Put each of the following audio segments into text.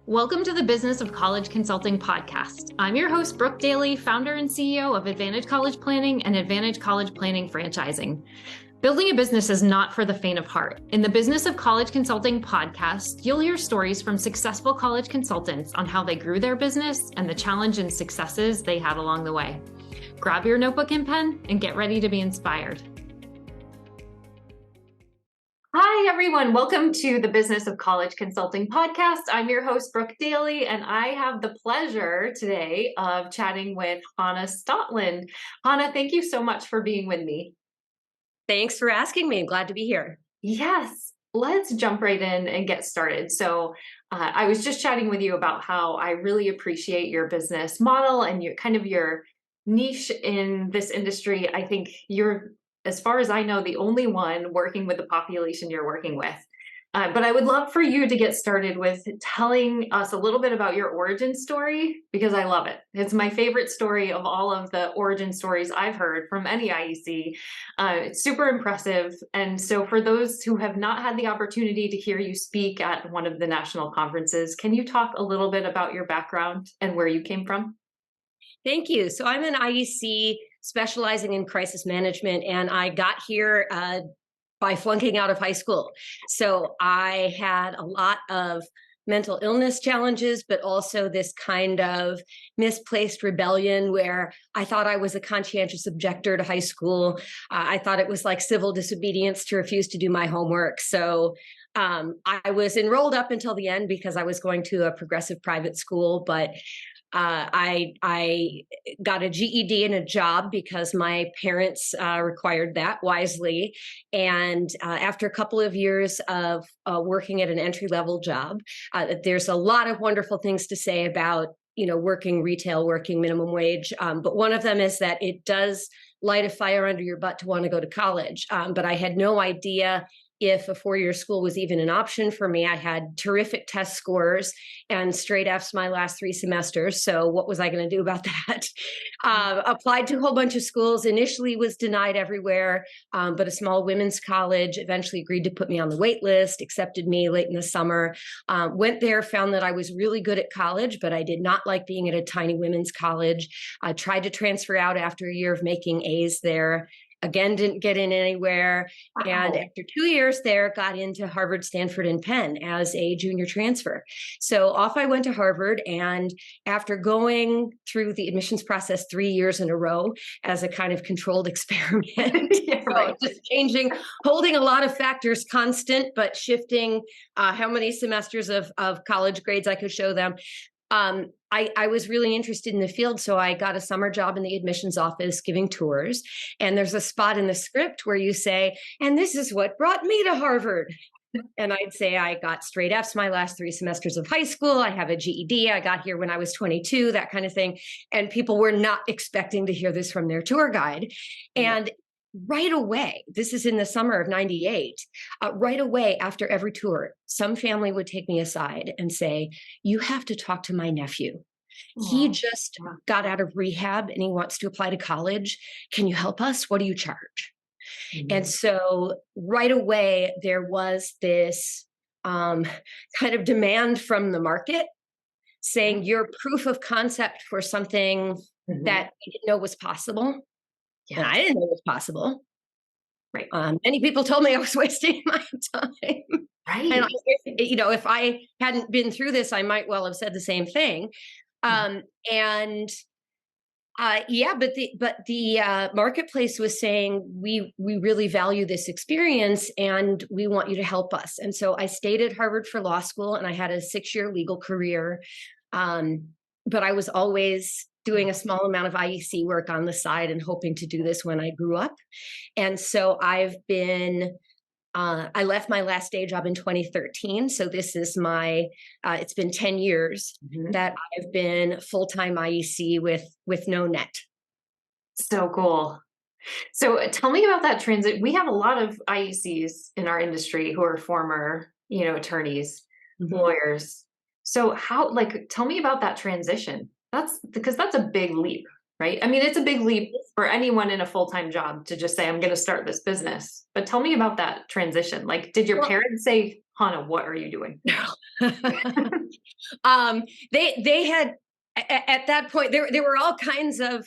Welcome to the Business of College Consulting podcast. I'm your host, Brooke Daly, founder and CEO of Advantage College Planning and Advantage College Planning Franchising. Building a business is not for the faint of heart. In the Business of College Consulting podcast, you'll hear stories from successful college consultants on how they grew their business and the challenge and successes they had along the way. Grab your notebook and pen and get ready to be inspired. Hi, everyone. Welcome to the Business of College Consulting podcast. I'm your host, Brooke Daly, and I have the pleasure today of chatting with Hanna Stotland. Hanna, thank you so much for being with me. Thanks for asking me. I'm glad to be here. Yes, let's jump right in and get started. So I was just chatting with you about how I really appreciate your business model and your niche in this industry. I think you're, as far as I know, the only one working with the population you're working with. But I would love for you to get started with telling us a little bit about your origin story, because I love it. It's my favorite story of all of the origin stories I've heard from any IEC. It's super impressive. And so for those who have not had the opportunity to hear you speak at one of the national conferences, can you talk a little bit about your background and where you came from? Thank you. So I'm an IEC specializing in crisis management, and I got here by flunking out of high school. So I had a lot of mental illness challenges, but also this kind of misplaced rebellion where I thought I was a conscientious objector to high school. I thought it was like civil disobedience to refuse to do my homework. So I was enrolled up until the end because I was going to a progressive private school, but I got a GED and a job because my parents required that wisely. And after a couple of years of working at an entry-level job, there's a lot of wonderful things to say about, working retail, working minimum wage. But one of them is that it does light a fire under your butt to want to go to college. But I had no idea if a four-year school was even an option for me. I had terrific test scores and straight Fs my last three semesters. So what was I going to do about that? Applied to a whole bunch of schools, initially was denied everywhere, but a small women's college eventually agreed to put me on the wait list, accepted me late in the summer, went there, found that I was really good at college, but I did not like being at a tiny women's college. I tried to transfer out after a year of making A's there. Again, didn't get in anywhere. Wow. And after 2 years there, got into Harvard, Stanford, and Penn as a junior transfer. So off I went to Harvard. And after going through the admissions process 3 years in a row as a kind of controlled experiment, right. Just changing, holding a lot of factors constant, but shifting how many semesters of college grades I could show them. I was really interested in the field, so I got a summer job in the admissions office giving tours. And there's a spot in the script where you say, and this is what brought me to Harvard. And I'd say I got straight Fs my last three semesters of high school. I have a GED. I got here when I was 22, that kind of thing. And people were not expecting to hear this from their tour guide. And right away, this is in the summer of 98, right away after every tour, some family would take me aside and say, you have to talk to my nephew. He just got out of rehab and he wants to apply to college. Can you help us? What do you charge? And so right away, there was this kind of demand from the market saying you're proof of concept for something that we didn't know was possible. Yeah. And I didn't know it was possible. Right. Many people told me I was wasting my time. Right. And if I hadn't been through this, I might well have said the same thing. But the marketplace was saying we really value this experience and we want you to help us. And so I stayed at Harvard for law school and I had a 6-year legal career. But I was always doing a small amount of IEC work on the side and hoping to do this when I grew up. And so I left my last day job in 2013. So this is it's been 10 years that I've been full-time IEC with no net. So cool. So tell me about that transit. We have a lot of IECs in our industry who are former, attorneys, lawyers. So tell me about that transition. Because that's a big leap, right? I mean, it's a big leap for anyone in a full-time job to just say, I'm going to start this business. But tell me about that transition. Did your parents say, Hannah, what are you doing? They had at that point there were all kinds of,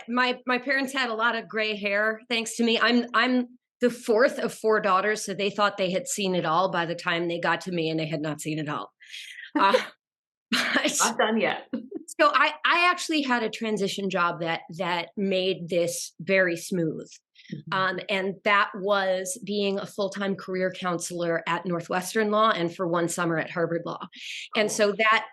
my parents had a lot of gray hair thanks to me. I'm the fourth of four daughters, so they thought they had seen it all by the time they got to me, and they had not seen it all. Uh, but Not done yet. so I actually had a transition job that made this very smooth. Mhm. And that was being a full-time career counselor at Northwestern Law and for one summer at Harvard Law. And Cool. so that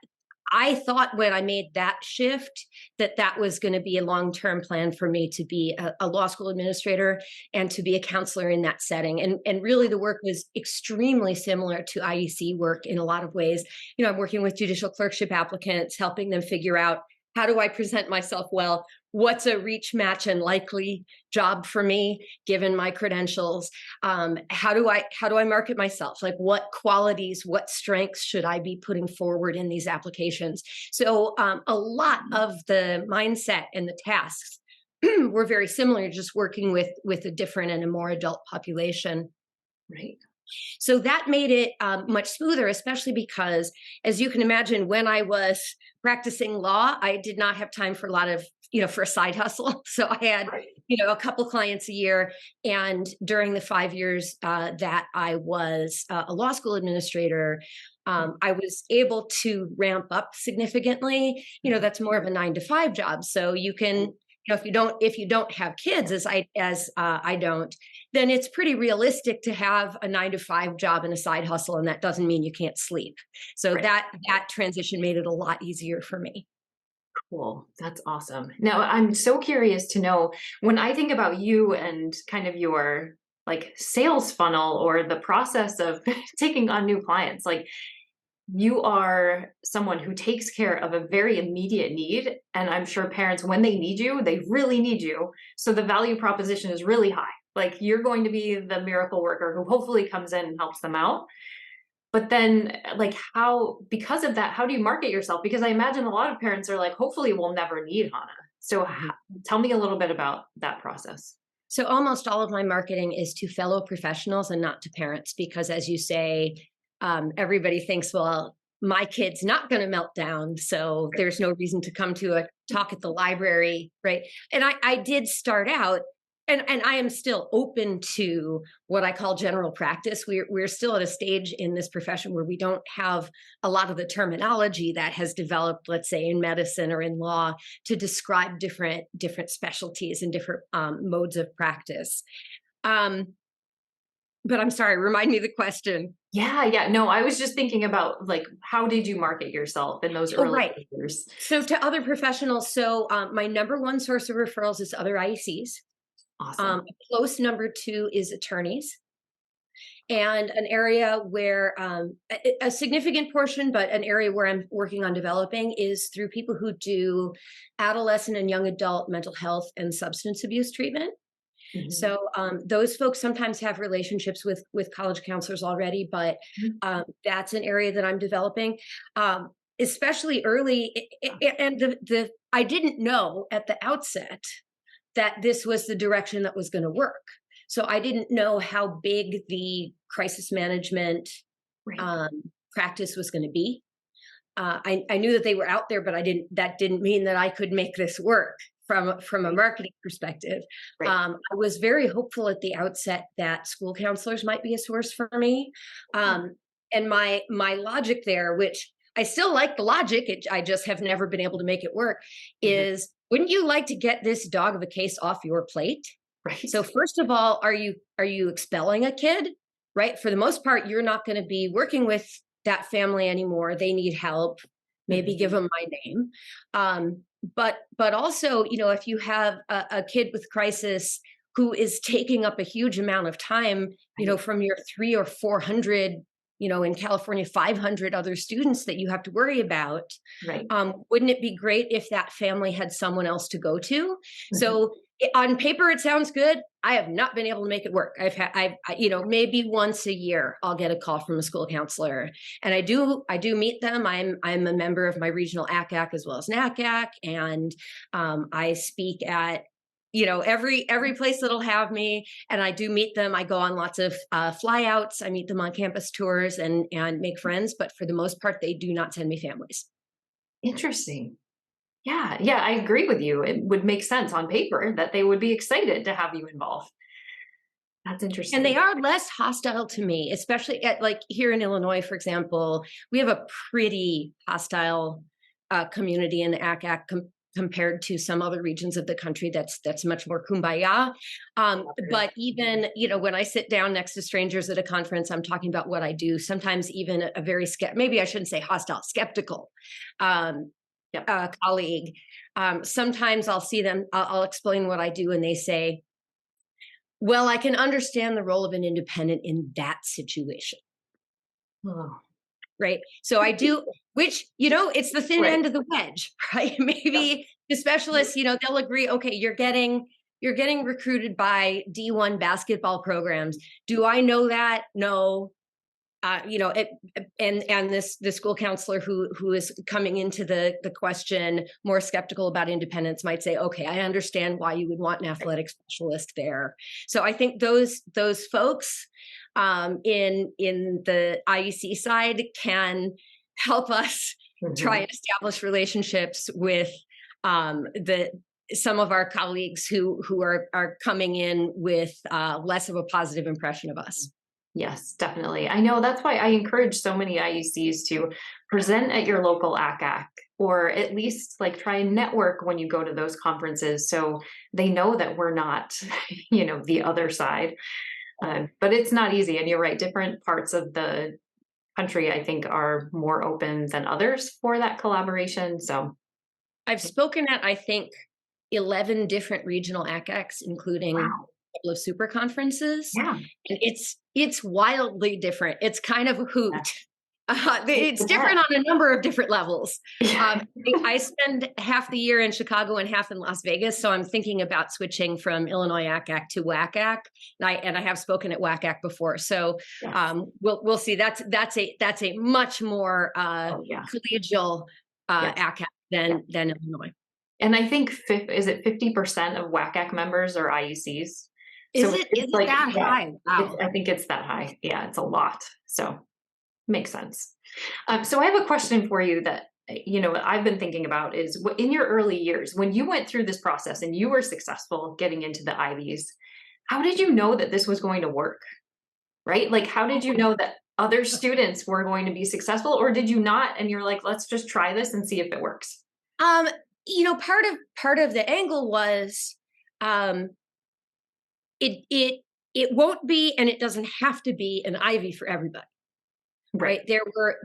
I thought when I made that shift that that was going to be a long-term plan for me to be a law school administrator and to be a counselor in that setting. And really the work was extremely similar to IEC work in a lot of ways. I'm working with judicial clerkship applicants, helping them figure out, how do I present myself well? What's a reach, match, and likely job for me, given my credentials? How do I market myself? Like, what qualities, what strengths should I be putting forward in these applications? So a lot of the mindset and the tasks were very similar, just working with a different and a more adult population. Right. So that made it much smoother, especially because, as you can imagine, when I was practicing law, I did not have time for a lot of, for a side hustle. So I had, Right. a couple clients a year. And during the 5 years that I was a law school administrator, I was able to ramp up significantly. That's more of a 9 to 5 job. So you can, if you don't have kids, as I don't, then it's pretty realistic to have a 9 to 5 job and a side hustle, and that doesn't mean you can't sleep. So Right. that transition made it a lot easier for me. Cool. That's awesome. Now, I'm so curious to know, when I think about you and kind of your like sales funnel or the process of taking on new clients, like you are someone who takes care of a very immediate need. And I'm sure parents, when they need you, they really need you. So the value proposition is really high. Like you're going to be the miracle worker who hopefully comes in and helps them out. But then, like, because of that, how do you market yourself? Because I imagine a lot of parents are like, hopefully we'll never need Hana. So Mhm. tell me a little bit about that process. So almost all of my marketing is to fellow professionals and not to parents, because, as you say, everybody thinks, well, my kid's not going to melt down, so there's no reason to come to a talk at the library, right? And I did start out, and I am still open to what I call general practice. We're still at a stage in this profession where we don't have a lot of the terminology that has developed, let's say, in medicine or in law, to describe different specialties and different modes of practice. Um, but I'm sorry, remind me the question. Yeah, yeah. No, I was just thinking about like, how did you market yourself in those Oh, early right. years? So to other professionals, my number one source of referrals is other IECs. Awesome. A close number two is attorneys, and an area where a significant portion, but an area where I'm working on developing, is through people who do adolescent and young adult mental health and substance abuse treatment. Mhm. So those folks sometimes have relationships with college counselors already, but Mhm. that's an area that I'm developing, especially early. And the I didn't know at the outset that this was the direction that was going to work. So I didn't know how big the crisis management Right. um, practice was going to be. I knew that they were out there, but I didn't. That didn't mean that I could make this work from a Right. marketing perspective. Right. I was very hopeful at the outset that school counselors might be a source for me, Cool. and my logic there, which I still like the logic, I just have never been able to make it work, Mhm. is, wouldn't you like to get this dog of a case off your plate? Right. So first of all, are you expelling a kid? Right? For the most part, you're not going to be working with that family anymore. They need help. Maybe give Mhm. them my name. But also, if you have a kid with crisis who is taking up a huge amount of time, Right. from your 3 or 400, in California, 500 other students that you have to worry about, Right. wouldn't it be great if that family had someone else to go to? Mhm. So on paper, it sounds good. I have not been able to make it work. Maybe once a year I'll get a call from a school counselor, and I do meet them. I'm a member of my regional ACAC as well as NACAC, and I speak at every place that'll have me, and I do meet them. I go on lots of flyouts. I meet them on campus tours and make friends. But for the most part, they do not send me families. Interesting. Yeah, yeah, I agree with you. It would make sense on paper that they would be excited to have you involved. That's And they interesting. are less hostile to me, especially at like here in Illinois, for example. We have a pretty hostile community in ACAC compared to some other regions of the country. That's much more kumbaya. But even when I sit down next to strangers at a conference, I'm talking about what I do. Sometimes even a very maybe I shouldn't say hostile, skeptical um, Yep. colleague. Sometimes I'll see them. I'll explain what I do, and they say, well, I can understand the role of an independent in that situation. Oh, Right. So I do, which, it's the thin right. end of the wedge, right? Yep. Maybe the specialists, they'll agree, okay, you're getting recruited by D1 basketball programs. Do I know that? No. And the school counselor who is coming into the question more skeptical about independence might say, okay, I understand why you would want an athletic specialist there. So I think those folks in the IEC side can help us try Mhm. and establish relationships with the some of our colleagues who are coming in with less of a positive impression of us. Yes, definitely. I know that's why I encourage so many IECs to present at your local ACAC or at least like try and network when you go to those conferences so they know that we're not, the other side. But it's not easy. And you're right, different parts of the country, I think, are more open than others for that collaboration. So, I've spoken at, I think, 11 different regional ACACs, including wow. a couple of super conferences. Yeah. And it's wildly different. It's kind of a Yeah. hoot. It's I bet. different on a number of different levels. Yeah. I spend half the year in Chicago and half in Las Vegas, so I'm thinking about switching from Illinois ACAC to WACAC, and I have spoken at WACAC before. So Yes. we'll see. That's a much more Oh, yeah. collegial Yes. ACAC Yeah. than Illinois. And I think is it 50% of WACAC members are IECs? So Is it's it like, that yeah, high? Wow. I think it's that high. Yeah, it's a lot. So makes sense. So I have a question for you that I've been thinking about is in your early years when you went through this process and you were successful getting into the Ivies, how did you know that this was going to work? Right? Like, how did you know that other students were going to be successful, or did you not? And you're like, let's just try this and see if it works. Um, part of the angle was um it it it won't be, and it doesn't have to be an Ivy for everybody, right? Right.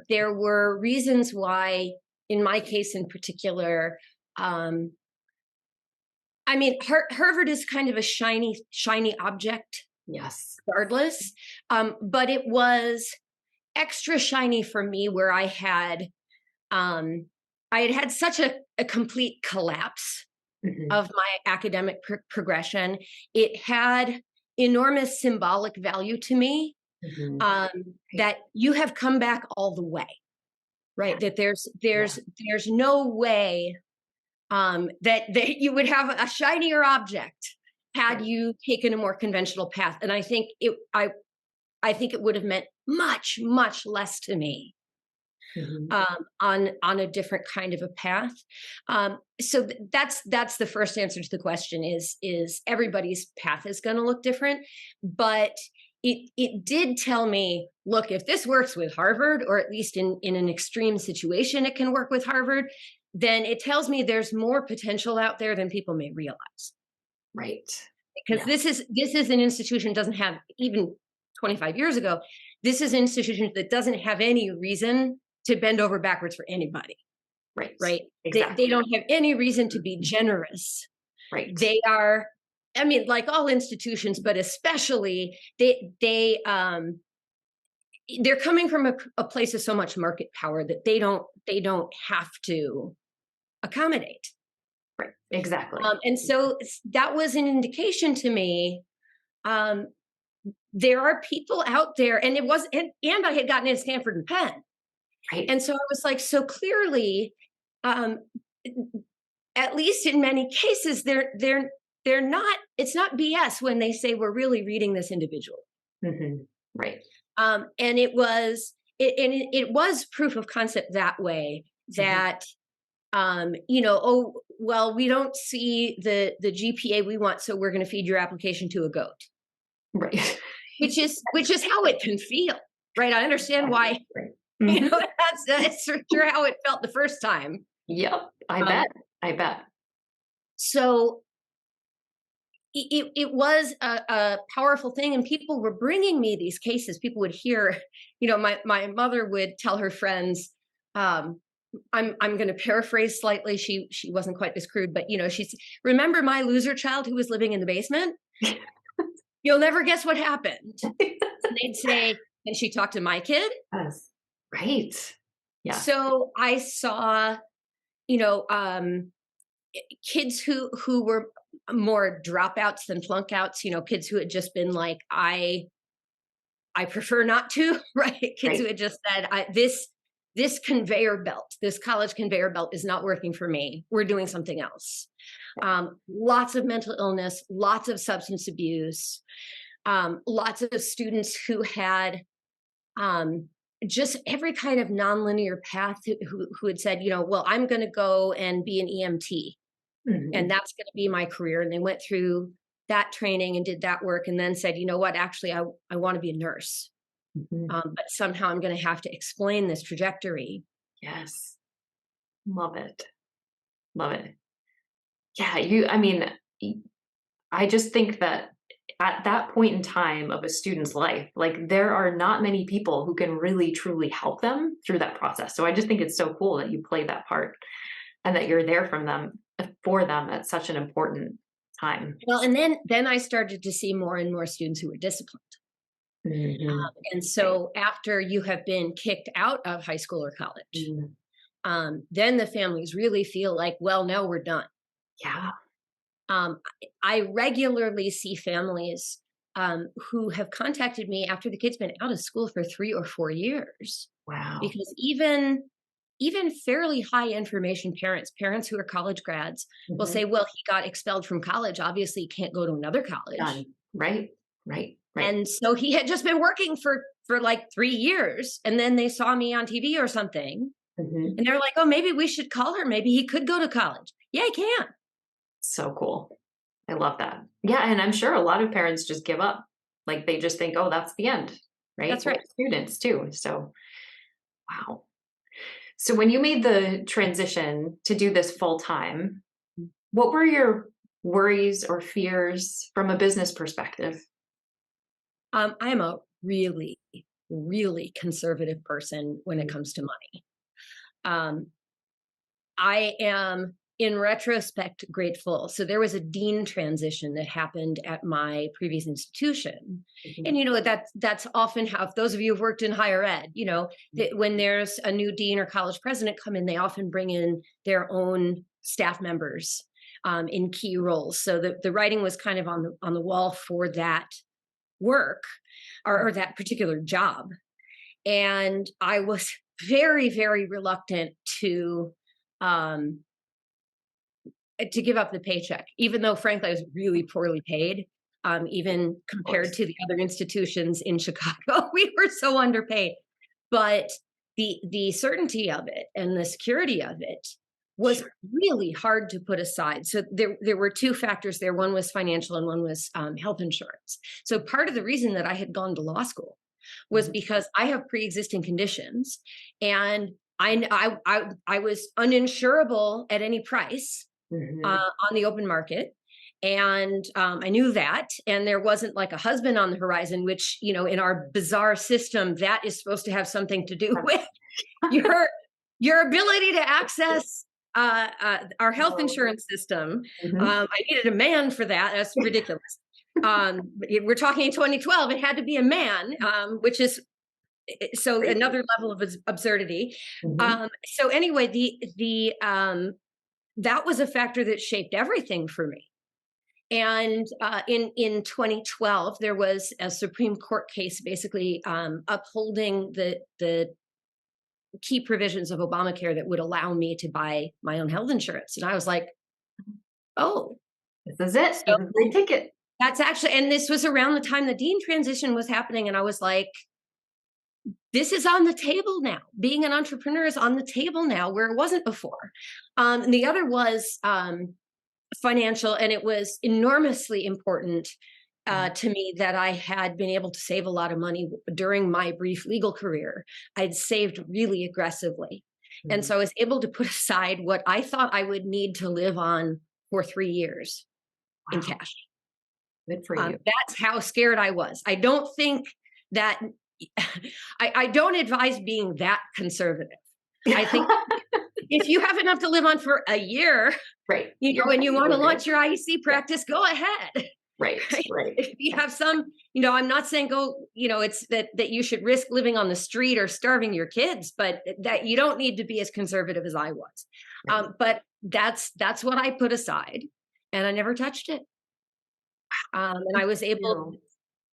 There were reasons why, in my case in particular, um, I mean, Harvard is kind of a shiny object, Yes. regardless. But it was extra shiny for me where um, I had had such a complete collapse Mhm. of my academic progression. It had enormous symbolic value to me, Mhm. Right. that you have come back all the way, Yeah. right? That there's Yeah. there's there's no way that you would have a shinier object had Right. you taken a more conventional path. And I think it would have meant much less to me Mhm. on a different kind of a path. So that's the first answer to the question is everybody's path is going to look different, but it did tell me, look, if this works with Harvard, or at least in an extreme situation, it can work with Harvard, then it tells me there's more potential out there than people may realize. Right. Because Yeah. this is an institution that doesn't have, even 25 years ago, this is an institution that doesn't have any reason to bend over backwards for anybody, Right. right? They Exactly. don't have any reason to be generous. Right. They are, I mean, like all institutions, but especially they're coming from a place of so much market power that they don't have to accommodate. Right. Exactly. And so that was an indication to me. Um, there are people out there, and and I had gotten in Stanford and Penn, Right. and so I was like, so clearly, um, at least in many cases, it's not BS when they say we're really reading this individual. Mhm. Right. And it was proof of concept that way, Mhm. that oh, well, we don't see the GPA we want, so we're going to feed your application to a goat, Right. which is how it can feel, right? I understand Exactly. why, Right. Mhm. that's for sure how it felt the first time. Yep. I Um, bet. I bet. so it was a powerful thing, and people were bringing me these cases. People would hear, my mother would tell her friends, um, I'm going to paraphrase slightly. She wasn't quite this crude, but she's, remember my loser child who was living in the basement? You'll never guess what happened. And they'd say, and she talked to my kid. Yes. Right. Yes. So I saw, you know, um, kids who were more dropouts than flunkouts. Kids who had just been like, I prefer not to, right? Kids who Right. had just said, this conveyor belt, this college conveyor belt is not working for me. We're doing something else. Lots of mental illness, lots of substance abuse, lots of students who had just every kind of nonlinear path, who had said, well, I'm going to go and be an EMT, and Mhm. that's going to be my career. And they went through that training and did that work, and then said, you know what, actually, I want to be a nurse. Mhm. But somehow I'm going to have to explain this trajectory. Yes. Love it. Love it. Yeah, I mean, y I just think that at that point in time of a student's life, like, there are not many people who can really truly help them through that process. So I just think it's so cool that you played that part and that you're there for them at such an important time. Well, and then I started to see more and more students who were disciplined. Mhm. And Right. so after you have been kicked out of high school or college, Mm. then the families really feel like, well, now we're done. Yeah. Um, I regularly see families who have contacted me after the kid's been out of school for 3 or 4 years, Wow. because even fairly high information parents who are college grads will Mhm. say, well, he got expelled from college. Obviously, he can't go to another college. Done. Right. Right. Right. And so he had just been working for like 3 years, and then they saw me on TV or something, Mhm. and they're like, oh, maybe we should call her. Maybe he could go to college. Yeah, he can. So cool. I love that. Yeah, and I'm sure a lot of parents just give up. Like, they just think, "Oh, that's the end," right? That's Or right. students too, so wow. So when you made the transition to do this full time, what were your worries or fears from a business perspective? I am a really, really conservative person when it Mm, comes to money. Um, I am, in retrospect, grateful. So there was a dean transition that happened at my previous institution, mhm, and that's often how. If those of you who've worked in higher ed, mm, that when there's a new dean or college president come in, they often bring in their own staff members in key roles. So the writing was kind of on the wall for that work, or that particular job. And I was very, very reluctant um, to give up the paycheck, even though, frankly, I was really poorly paid. Even of compared course. to the other institutions in Chicago, we were so underpaid. But the certainty of it and the security of it was Sure. really hard to put aside. So there were two factors there. One was financial, and one was health insurance. So part of the reason that I had gone to law school was Mhm, because I have pre-existing conditions, and I was uninsurable at any price mhm. on the open market. And I knew that. And there wasn't like a husband on the horizon, which, in our bizarre system, that is supposed to have something to do with your your ability to access our health Oh, insurance system. mhm. I needed a man for that. That's ridiculous. We're talking 2012. It had to be a man, which is so Crazy. another level of absurdity. Mhm. So anyway, the that was a factor that shaped everything for me. And in 2012, there was a Supreme Court case basically upholding the key provisions of Obamacare that would allow me to buy my own health insurance. And I was like, oh. This is it. So This is the ticket. that's actually, and this was around the time the dean transition was happening. And I was like, this is on the table now. Being an entrepreneur is on the table now where it wasn't before. And the other was financial, and it was enormously important to me that I had been able to save a lot of money during my brief legal career. I'd saved really aggressively. And Mhm. so I was able to put aside what I thought I would need to live on for 3 years in Wow, cash. good for you. That's how scared I was. I don't think that, I don't advise being that conservative. I think if you have enough to live on for a year, Right. and you want to Okay. launch your IEC Yeah. practice, go ahead. Right, Right? right. If you have some, I'm not saying go, it's that you should risk living on the street or starving your kids, but that you don't need to be as conservative as I was. Right. But that's what I put aside, and I never touched it. And I was able. You.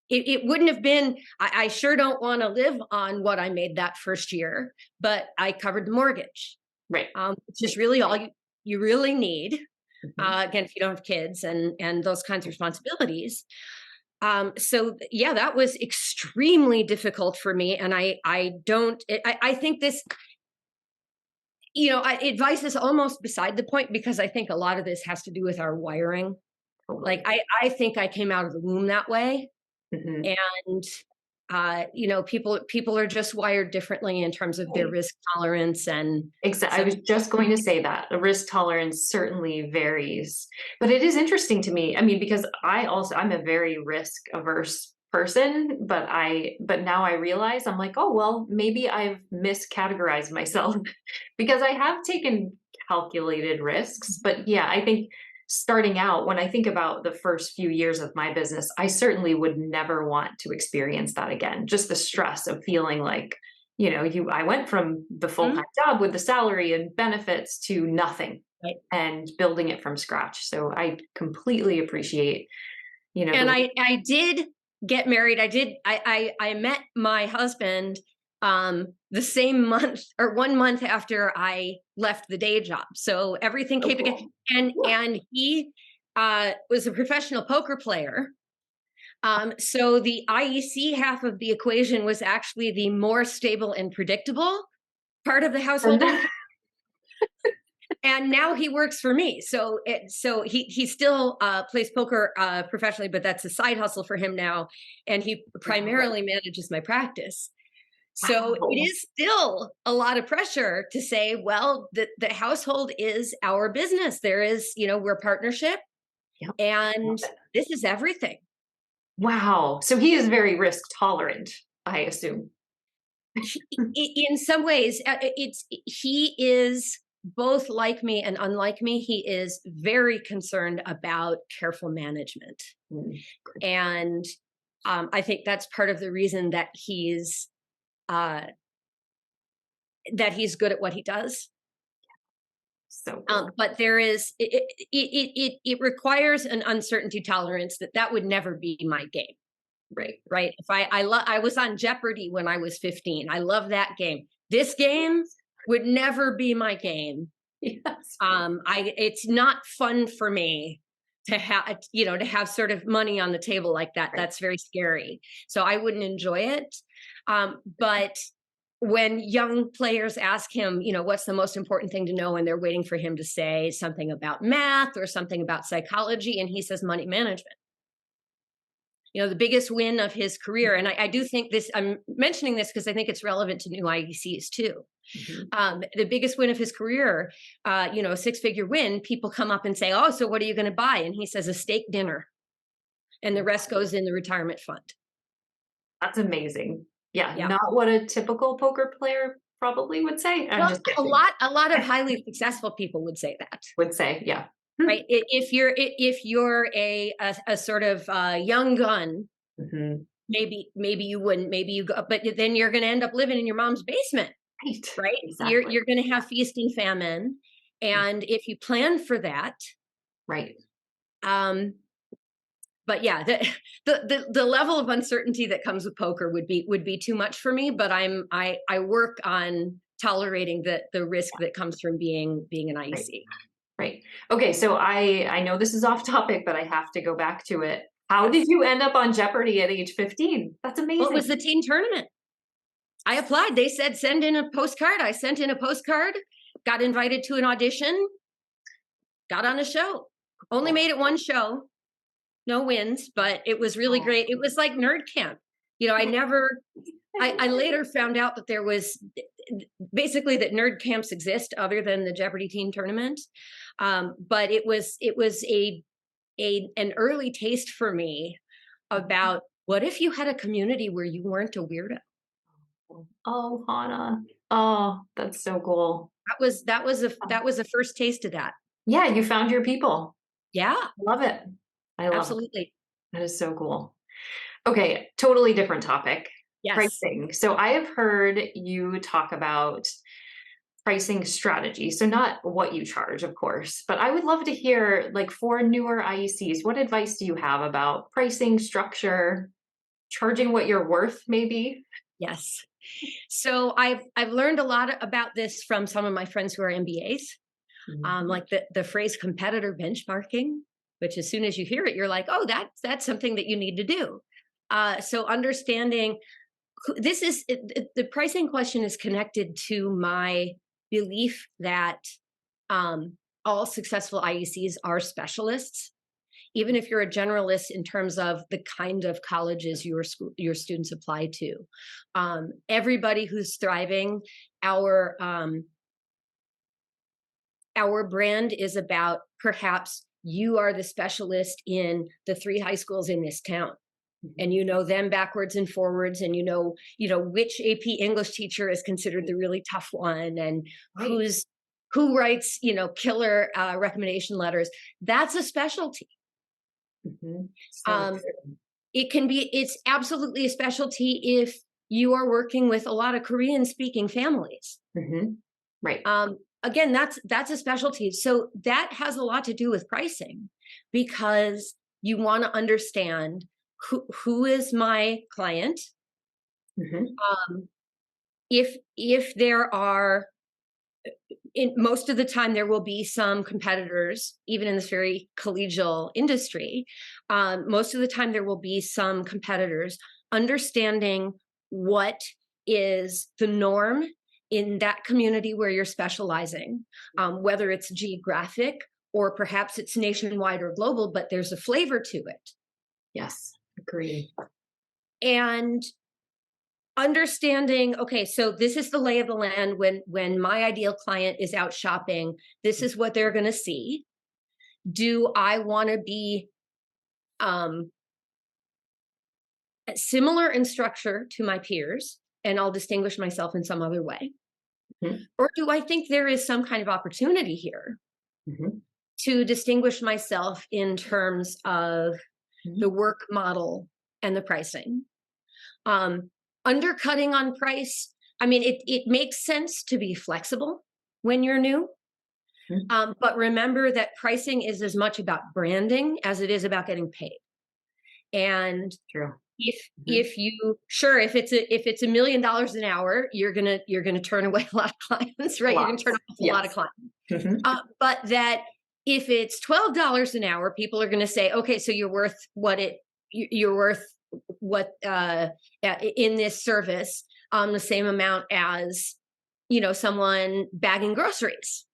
It wouldn't have been. I sure don't want to live on what I made that first year, but I covered the mortgage, Right. which is really all you really need. Mhm. Again, if you don't have kids and those kinds of responsibilities. So yeah, that was extremely difficult for me. And I think this, advice is almost beside the point, because I think a lot of this has to do with our wiring. Like Totally. I think I came out of the womb that way. Mhm. And people are just wired differently in terms of their Right. risk tolerance. And I some was just going to say that. The risk tolerance certainly varies. But it is interesting to me. I mean, because I'm a very risk averse person, but now I realize I'm like, oh well, maybe I've miscategorized myself because I have taken calculated risks. But yeah, I think starting out, when I think about the first few years of my business, I certainly would never want to experience that again. Just the stress of feeling like, I went from the full-time Mhm. job with the salary and benefits to nothing Right. and building it from scratch. So I completely appreciate, And the I did get married. I met my husband the same month, or 1 month after I left the day job. So everything so came together. cool. Yeah. And he was a professional poker player. So the IEC half of the equation was actually the more stable and predictable part of the And household income. And now he works for me. So he still plays poker professionally, but that's a side hustle for him now, and he primarily manages my practice. So it wow. is still a lot of pressure to say, well, the household is our business. There is, we're a partnership, Yep. Love and it. this is everything. Wow. So he is very risk tolerant, I assume. In some ways, he is both like me and unlike me. He is very concerned about careful management, Mm, and I think that's part of the reason uh, that he's good at what he does. so cool. But there is it requires an uncertainty tolerance that would never be my game. Right. Right? If I was on Jeopardy when I was 15. I love that game. This game would never be my game. Yes. It's not fun for me to have sort of money on the table like that. Right. That's very scary. So I wouldn't enjoy it. But when young players ask him, what's the most important thing to know, and they're waiting for him to say something about math or something about psychology, and he says money management. The biggest win of his career, and I do think this, I'm mentioning this because I think it's relevant to new IECs too. Mhm. The biggest win of his career, a six-figure win, people come up and say, oh, so what are you going to buy? And he says a steak dinner, and the rest goes in the retirement fund. That's amazing. Yeah, Yeah. not what a typical poker player probably would say. I'm Well, just a guessing. lot of highly successful people would say that. Would say, yeah. Right. If you're a sort of young gun, Mhm. maybe you wouldn't, maybe you go, but then you're going to end up living in your mom's basement. Right. Right? Exactly. You're going to have feasting famine, Mm, and if you plan for that, right. um, but yeah, the level of uncertainty that comes with poker would be too much for me. But I work on tolerating the risk that comes from being an Right. IEC. Right. Okay, so I know this is off topic, but I have to go back to it. How did you end up on Jeopardy at age 15? That's Well, it was amazing. the teen tournament. I applied. They said send in a postcard. I sent in a postcard, got invited to an audition, got on a show. Only Oh, made it one show, no wins, but it was really oh. great. It was like nerd camp. I later found out that there was basically that nerd camps exist other than the Jeopardy teen tournament. But it was an early taste for me about what if you had a community where you weren't a weirdo. Oh, Hannah. Oh, that's so cool. That was a first taste of that. Yeah, you found your people. Yeah, I love it. I love it. absolutely. That is so cool. Okay, totally different topic. Yes. Pricing. So I have heard you talk about pricing strategy. So not what you charge, of course, but I would love to hear, like, for newer IECs, what advice do you have about pricing structure, charging what you're worth, maybe? Yes. So I've learned a lot about this from some of my friends who are MBAs. Mhm. Like the phrase competitor benchmarking, which as soon as you hear it, you're like, oh, that's something that you need to do. So understanding the pricing question is connected to my belief that all successful IECs are specialists, even if you're a generalist in terms of the kind of colleges your students apply to. Everybody who's thriving, our our brand is about perhaps you are the specialist in the 3 high schools in this town, Mhm. and you know them backwards and forwards, and you know which AP English teacher is considered the really tough one, and Right. who writes killer recommendation letters. That's a specialty. Mhm. So um, true. it's absolutely a specialty if you are working with a lot of Korean speaking families. Mhm. Right. Again, that's a specialty. So that has a lot to do with pricing, because you want to understand who is my client. Mhm. Um, if there are, in most of the time there will be some competitors, even in this very collegial industry. Most of the time there will be some competitors. Understanding what is the norm in that community where you're specializing, whether it's geographic or perhaps it's nationwide or global, but there's a flavor to it. Yes, agree. And understanding, okay, so this is the lay of the land. When my ideal client is out shopping, this is what they're going to see. Do I want to be um, similar in structure to my peers, and I'll distinguish myself in some other way? Mhm. Or do I think there is some kind of opportunity here Mhm. to distinguish myself in terms of the Mhm. work model and the pricing? Um, Undercutting on price, I mean, it makes sense to be flexible when you're new. Mhm. But remember that pricing is as much about branding as it is about getting paid. And True. if Mhm. if you sure if it's $1 million an hour, you're gonna turn away a lot of clients, right? You're gonna turn Lots. off a lot of Yes. clients. Mhm. But that if it's $12 an hour, people are gonna say, okay, so you're worth you're worth what in this service, the same amount as someone bagging groceries.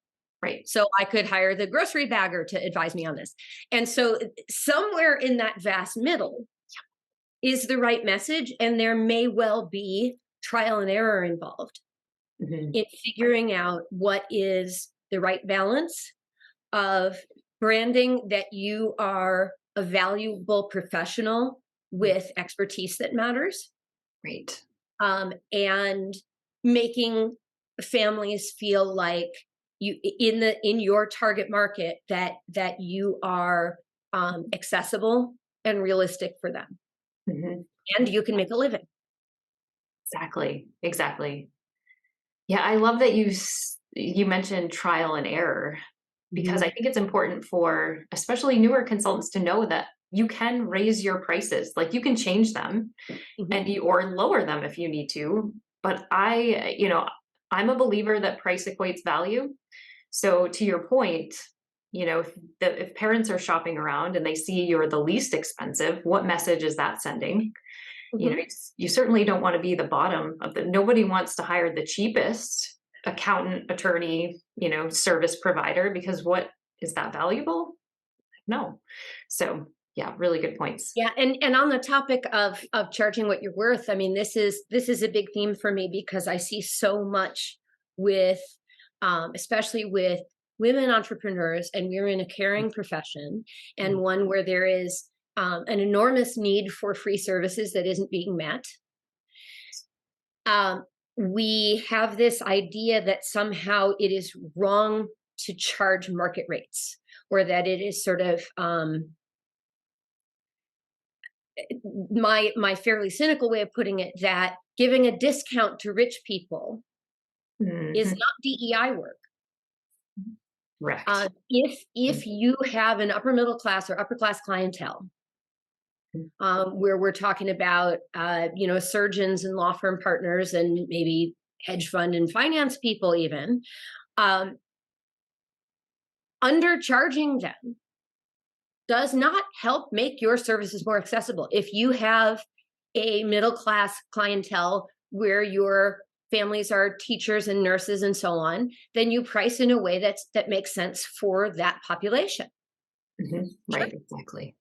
Right. So I could hire the grocery bagger to advise me on this. And so somewhere in that vast middle is the right message. And there may well be trial and error involved Mhm. in figuring out what is the right balance of branding that you are a valuable professional with expertise that matters, Right. and making families feel like you in your target market that you are accessible and realistic for them, Mhm. and you can make a living. Exactly. Exactly. Yeah, I love that you mentioned trial and error, because I Mhm. think it's important for especially newer consultants to know that you can raise your prices. Like, you can change them Mhm. and you or lower them if you need to. But I'm a believer that price equates value. So to your point, if parents are shopping around and they see you're the least expensive, what message is that sending? Mhm. You certainly don't want to be the bottom of the, nobody wants to hire the cheapest accountant, attorney, service provider, because what is that valuable? No. So yeah, really good points. Yeah, and on the topic of charging what you're worth, I mean, this is a big theme for me because I see so much with, especially with women entrepreneurs, and we're in a caring profession, and one where there is an enormous need for free services that isn't being met. Um, we have this idea that somehow it is wrong to charge market rates, or that it is sort of my fairly cynical way of putting it, that giving a discount to rich people is Mhm. not DEI work. Correct. If you have an upper middle class or upper class clientele, where we're talking about surgeons and law firm partners and maybe hedge fund and finance people even, um, undercharging them does not help make your services more accessible. If you have a middle class clientele where your families are teachers and nurses and so on, then you price in a way that makes sense for that population. Mhm. Sure. Right, exactly.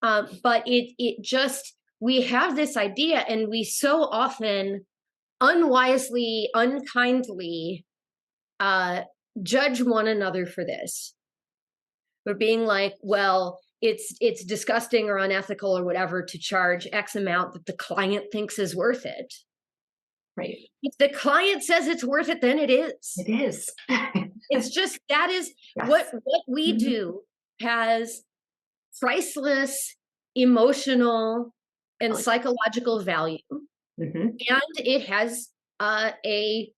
But it just, we have this idea, and we so often unwisely, unkindly uh, judge one another for this. We're being like, well, it's disgusting or unethical or whatever to charge X amount that the client thinks is worth it. Right. If the client says it's worth it, then it is. It is. It's just, that is Yes. what we Mhm. do has priceless emotional and Oh, psychological value, mhm. and it has a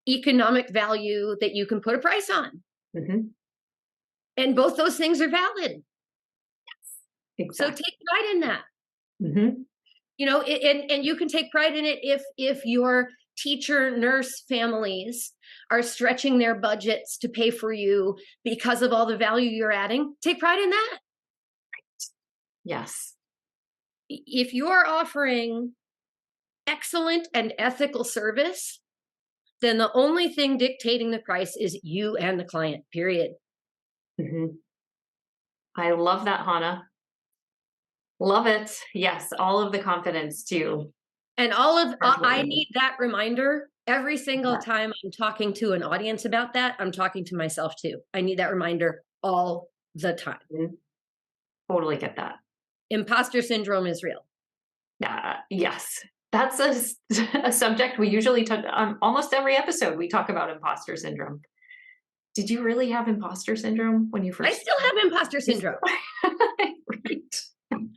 economic value that you can put a price on, Mhm. and both those things are valid. So Exactly. take pride in that. Mhm. And you can take pride in it if your teacher nurse families are stretching their budgets to pay for you because of all the value you're adding. Take pride in that. Yes. If you're offering excellent and ethical service, then the only thing dictating the price is you and the client, period. Mhm. I love that, Hannah. Love it. Yes, all of the confidence to And all of charge what I you need. need that reminder every single Yeah. time I'm talking to an audience about that. I'm talking to myself too. I need that reminder all the time. Mhm. Totally get that. Imposter syndrome is real. Yes. That's a subject we usually touch on almost every episode. We talk about imposter syndrome. Did you really have imposter syndrome when you I first still have imposter you still syndrome, right.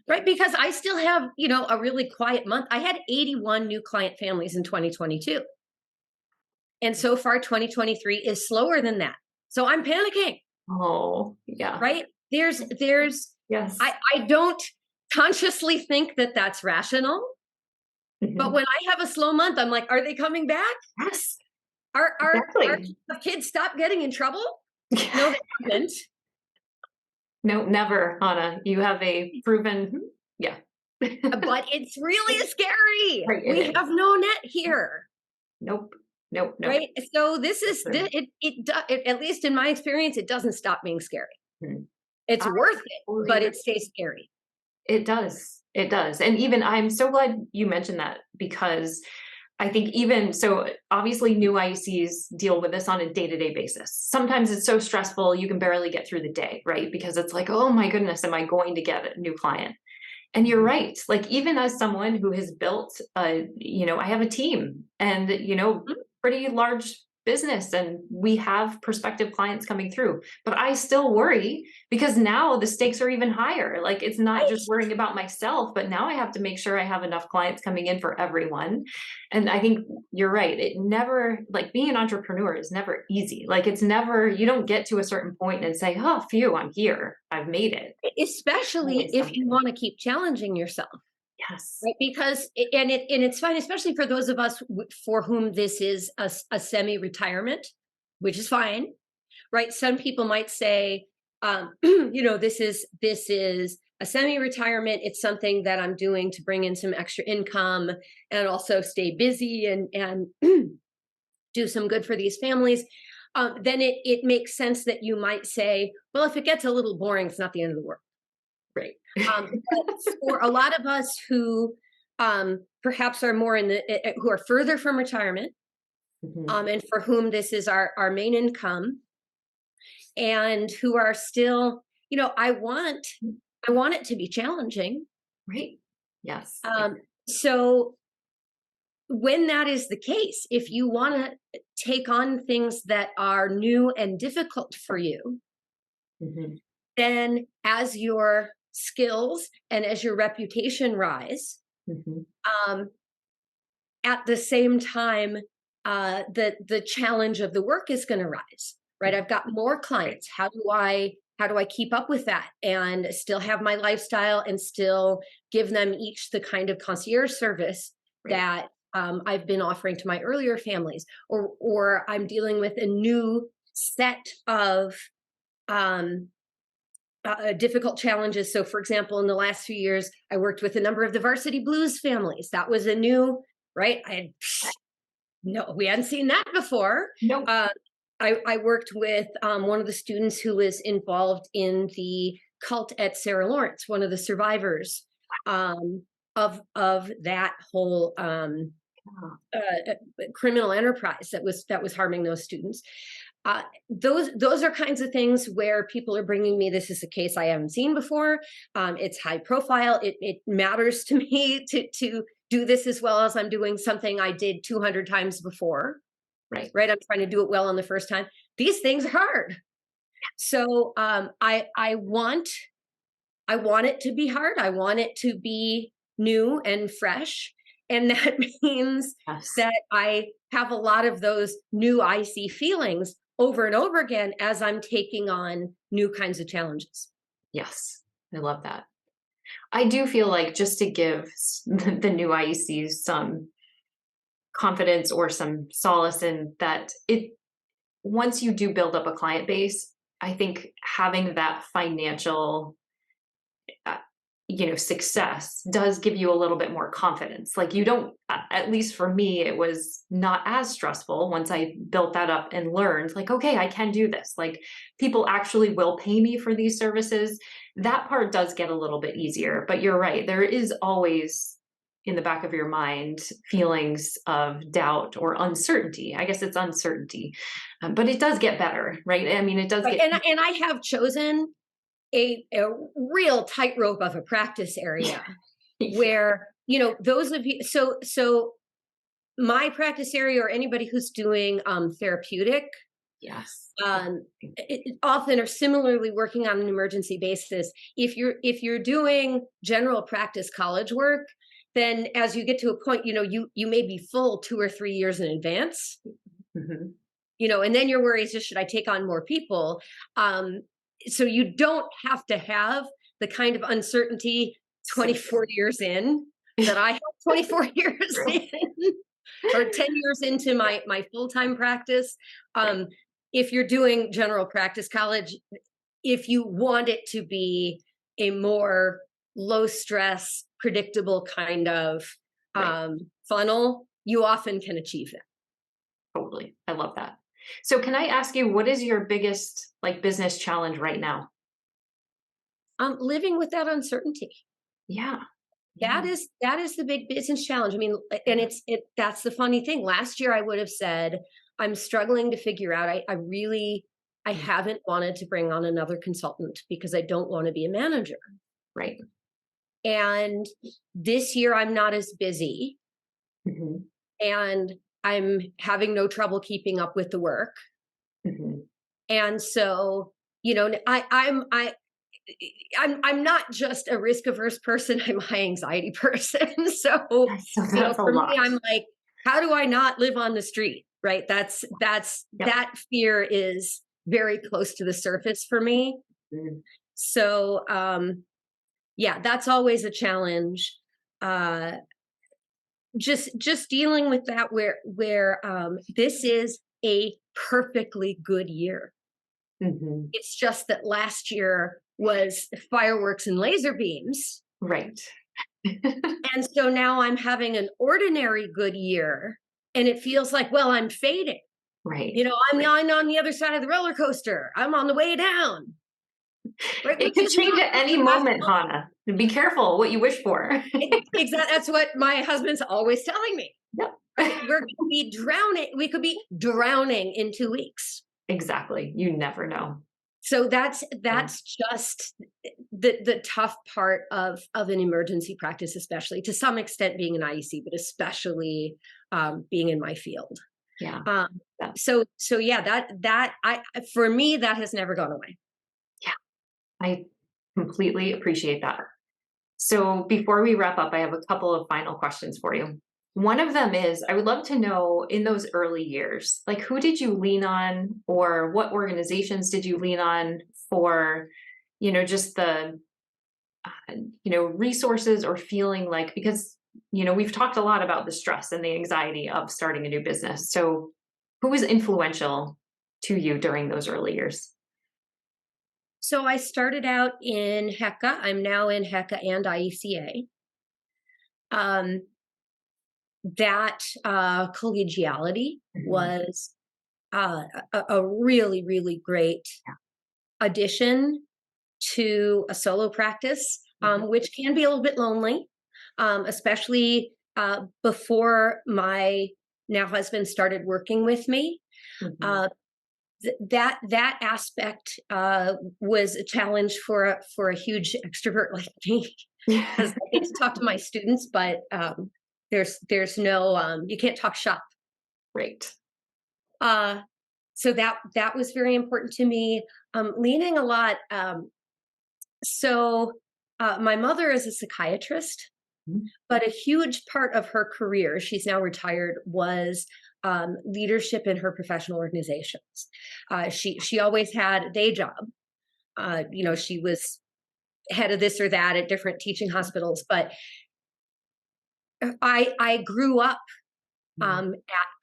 right? Because I still have, a really quiet month. I had 81 new client families in 2022. And so far 2023 is slower than that. So I'm panicking, Oh, yeah. right? There's Yes. I don't consciously think that that's rational, but Mhm. when I have a slow month, I'm like, are they coming back? Yes, Are exactly. kids stop getting in trouble? No, they haven't. No, never, Hannah. You have a proven yeah. But it's really scary. Right, We it is. have no net here, Nope. Nope, nope. right? So this For is sure. at least in my experience, it doesn't stop being scary. Mhm. It's I worth it, totally but agree. it stays scary. It does. It does. And even I'm so glad you mentioned that because I think even so, obviously, new IECs deal with this on a day-to-day basis. Sometimes it's so stressful, you can barely get through the day, right? Because it's like, oh my goodness, am I going to get a new client? And you're right. Like, even as someone who has built I have a team and, Mhm. pretty large business, and we have prospective clients coming through. But I still worry because now the stakes are even higher. Like, it's not Right. just worrying about myself, but now I have to make sure I have enough clients coming in for everyone. And I think you're right. It never, like, being an entrepreneur is never easy. Like, it's never, you don't get to a certain point and say, oh, phew, I'm here. I've made it. Especially Always if you something. want to keep challenging yourself. Yes. Right, because it's fine, especially for those of us for whom this is a semi-retirement, which is fine, right? Some people might say, This is a semi-retirement. It's something that I'm doing to bring in some extra income and also stay busy and do some good for these families. Then it makes sense that you might say, well, if it gets a little boring, it's not the end of the world. Right. But for a lot of us who perhaps are more who are further from retirement, Mhm. and for whom this is our main income, and who are still, I want it to be challenging. Right. Yes. So when that is the case, if you want to take on things that are new and difficult for you, Mhm. then as your skills and as your reputation rise, Mhm. um, at the same time, the challenge of the work is going to rise, right? Yeah. I've got more Right. clients. How do I keep up with that and still have my lifestyle and still give them each the kind of concierge service Right. that I've been offering to my earlier families, or I'm dealing with a new set of um, difficult challenges. So, for example, in the last few years, I worked with a number of the varsity blues families. That was a new, right? No, we hadn't seen that before. No. Uh, I worked with one of the students who was involved in the cult at Sarah Lawrence, one of the survivors um, of that whole Yeah. criminal enterprise that was harming those students. Those are kinds of things where people are bringing me. This is a case I haven't seen before. It's high profile. It matters to me to do this as well as I'm doing something I did 200 times before. Right. Right, I'm trying to do it well on the first time. These things are hard. So I want it to be hard. I want it to be new and fresh. And that means Yes. that I have a lot of those new icy feelings over and over again as I'm taking on new kinds of challenges. Yes. I love that. I do feel like just to give the new IECs some confidence or some solace in that it once you do build up a client base, I think having that financial uh, success does give you a little bit more confidence. Like you don't, at least for me, it was not as stressful once I built that up and learned, like, okay, I can do this. Like people actually will pay me for these services. That part does get a little bit easier. But you're right, there is always in the back of your mind feelings of doubt or uncertainty. I guess it's uncertainty, but it does get better, right? I mean, it does Right. get. And I have chosen a real tightrope of a practice area Yeah. where, those of you, so my practice area or anybody who's doing therapeutic Yes. um, often are similarly working on an emergency basis. If you're doing general practice college work, then as you get to a point, you may be full 2 or 3 years in advance, Mhm. and then your worry is just, should I take on more people? Um, so you don't have to have the kind of uncertainty So 24 years in that I have 24 years true. in, or 10 years into my full-time practice. Right. um, if you're doing general practice college, if you want it to be a more low stress, predictable kind of Right. funnel, you often can achieve that. Totally. I love that. So can I ask you, what is your biggest like business challenge right now? Living with that uncertainty. Yeah. That Yeah. is that is the big business challenge. I mean, and that's the funny thing. Last year I would have said, I'm struggling to figure out. I Mm. haven't wanted to bring on another consultant because I don't want to be a manager. Right. And this year I'm not as busy Mhm. and I'm having no trouble keeping up with the work. Mhm. And so, I'm not just a risk averse person, I'm a high anxiety person. So, Yes, so that's a for me, lot. I'm like, how do I not live on the street? Right? Yep. That fear is very close to the surface for me. Mm. So, yeah, that's always a challenge. Uh, just dealing with that where this is a perfectly good year. Mhm. It's just that last year was fireworks and laser beams. Right. And so now I'm having an ordinary good year, and it feels like, well, I'm fading. Right. You know, I'm on the other side of the roller coaster. I'm on the way down, right? It Which could is not change at what any you asked moment, for. Hannah. Be careful what you wish for. Exactly. That's what my husband's always telling me. Yep. Right? We're going to be drowning. We could be drowning in 2 weeks. Exactly. You never know. So Yeah. that's just the tough part of an emergency practice, especially to some extent being an IEC, but especially being in my field. Yeah. Um, Yeah. so yeah, that I for me that has never gone away. Yeah. I completely appreciate that. So before we wrap up, I have a couple of final questions for you. One of them is I would love to know in those early years, like who did you lean on or what organizations did you lean on for, just the, resources or feeling like, because, we've talked a lot about the stress and the anxiety of starting a new business. So who was influential to you during those early years? So I started out in HECA. I'm now in HECA and IECA. Um, that collegiality Mhm. was a really, really great addition to a solo practice, Mhm. which can be a little bit lonely, especially before my now husband started working with me. Mhm. Uh, that aspect was a challenge for a huge extrovert like me because I get to talk to my students, but there's no you can't talk shop. Right. Uh, so that was very important to me. Leaning a lot. My mother is a psychiatrist, Mhm. but a huge part of her career, she's now retired, was leadership in her professional organizations. She always had a day job. She was head of this or that at different teaching hospitals, but I grew up at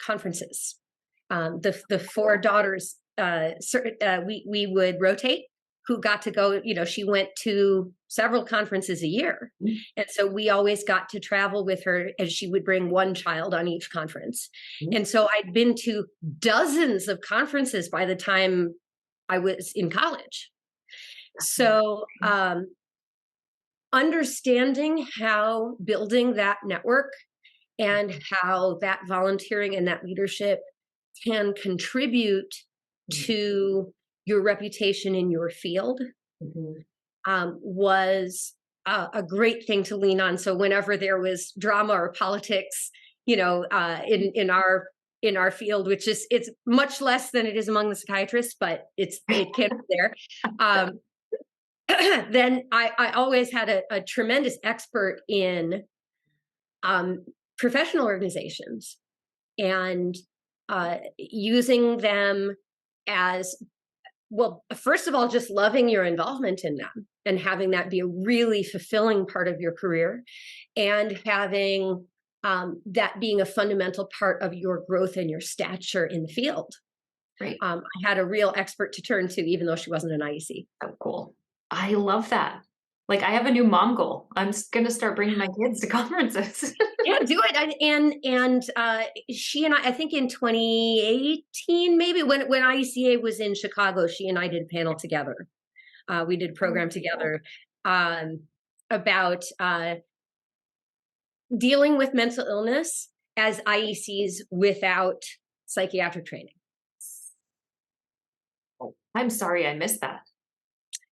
conferences. The four daughters, we would rotate who got to go. She went to several conferences a year, Mhm. and so we always got to travel with her, and she would bring one child on each conference. Mhm. And so I'd been to dozens of conferences by the time I was in college. So understanding how building that network and how that volunteering and that leadership can contribute to your reputation in your field Mhm. was a great thing to lean on. So whenever there was drama or politics, in our field, which is it's much less than it is among the psychiatrists, but it can be there. Um, then I always had a tremendous expert in um, professional organizations and using them as well, first of all, just loving your involvement in them and having that be a really fulfilling part of your career and having that being a fundamental part of your growth and your stature in the field. Right. I had a real expert to turn to, even though she wasn't an IEC. So cool. I love that. Like, I have a new mom goal. I'm gonna start bringing my kids to conferences. Yeah, do it. And she and I think in 2018, maybe when IECA was in Chicago, she and I did a panel together. We did a program together um, about dealing with mental illness as IECs without psychiatric training. Oh, I'm sorry I missed that.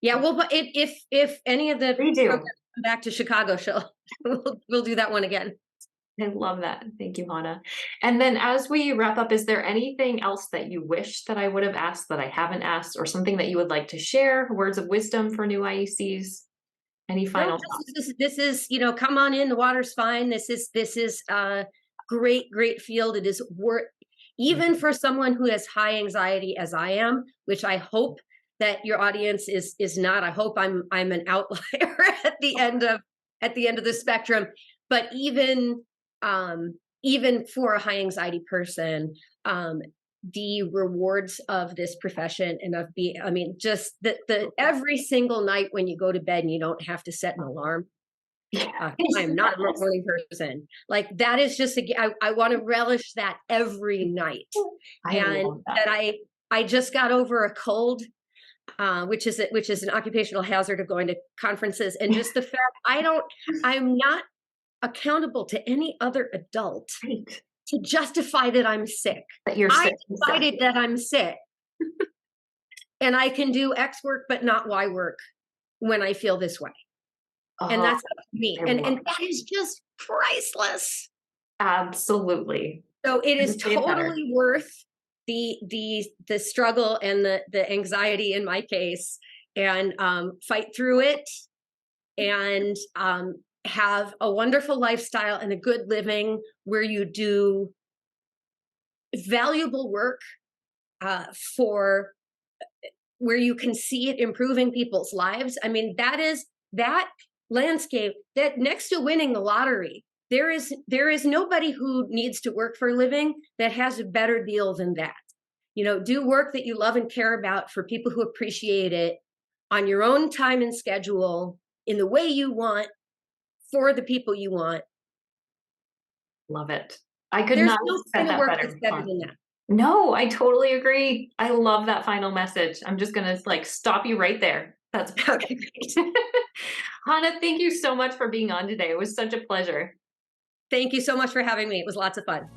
Yeah, well, but if any of the Redo. programs come back to Chicago, we'll do that one again. I love that. Thank you, Hannah. And then as we wrap up, is there anything else that you wish that I would have asked that I haven't asked, or something that you would like to share? Words of wisdom for new IECs? Any No, final thoughts? this is come on in. The water's fine. This is a great field. It is worth even for someone who has high anxiety as I am, which I hope that your audience is not. I hope I'm an outlier at the end of the spectrum. But even for a high anxiety person, um, the rewards of this profession and of being, I mean, just the every single night when you go to bed and you don't have to set an alarm. I am not a Yes. morning person. Like that is just, I want to relish that every night. I And love that. that I just got over a cold, which is an occupational hazard of going to conferences. And just the fact I'm not accountable to any other adult Right. to justify that I'm sick. That you're I sick. decided that I'm sick and I can do X work, but not Y work when I feel this way. And Oh, that's up to me. I And love that is just priceless. absolutely. So it is Couldn't say it better. totally worth the struggle and the anxiety in my case, and fight through it, and have a wonderful lifestyle and a good living where you do valuable work, for where you can see it improving people's lives. I mean, that landscape, that next to winning the lottery, there is nobody who needs to work for a living that has a better deal than that. You know, do work that you love and care about for people who appreciate it on your own time and schedule in the way you want for the people you want. Love it. I could There's not no have said kind of that work better. that's better than that. No, I totally agree. I love that final message. I'm just gonna like stop you right there. That's Okay, perfect. great. Hannah, thank you so much for being on today. It was such a pleasure. Thank you so much for having me. It was lots of fun.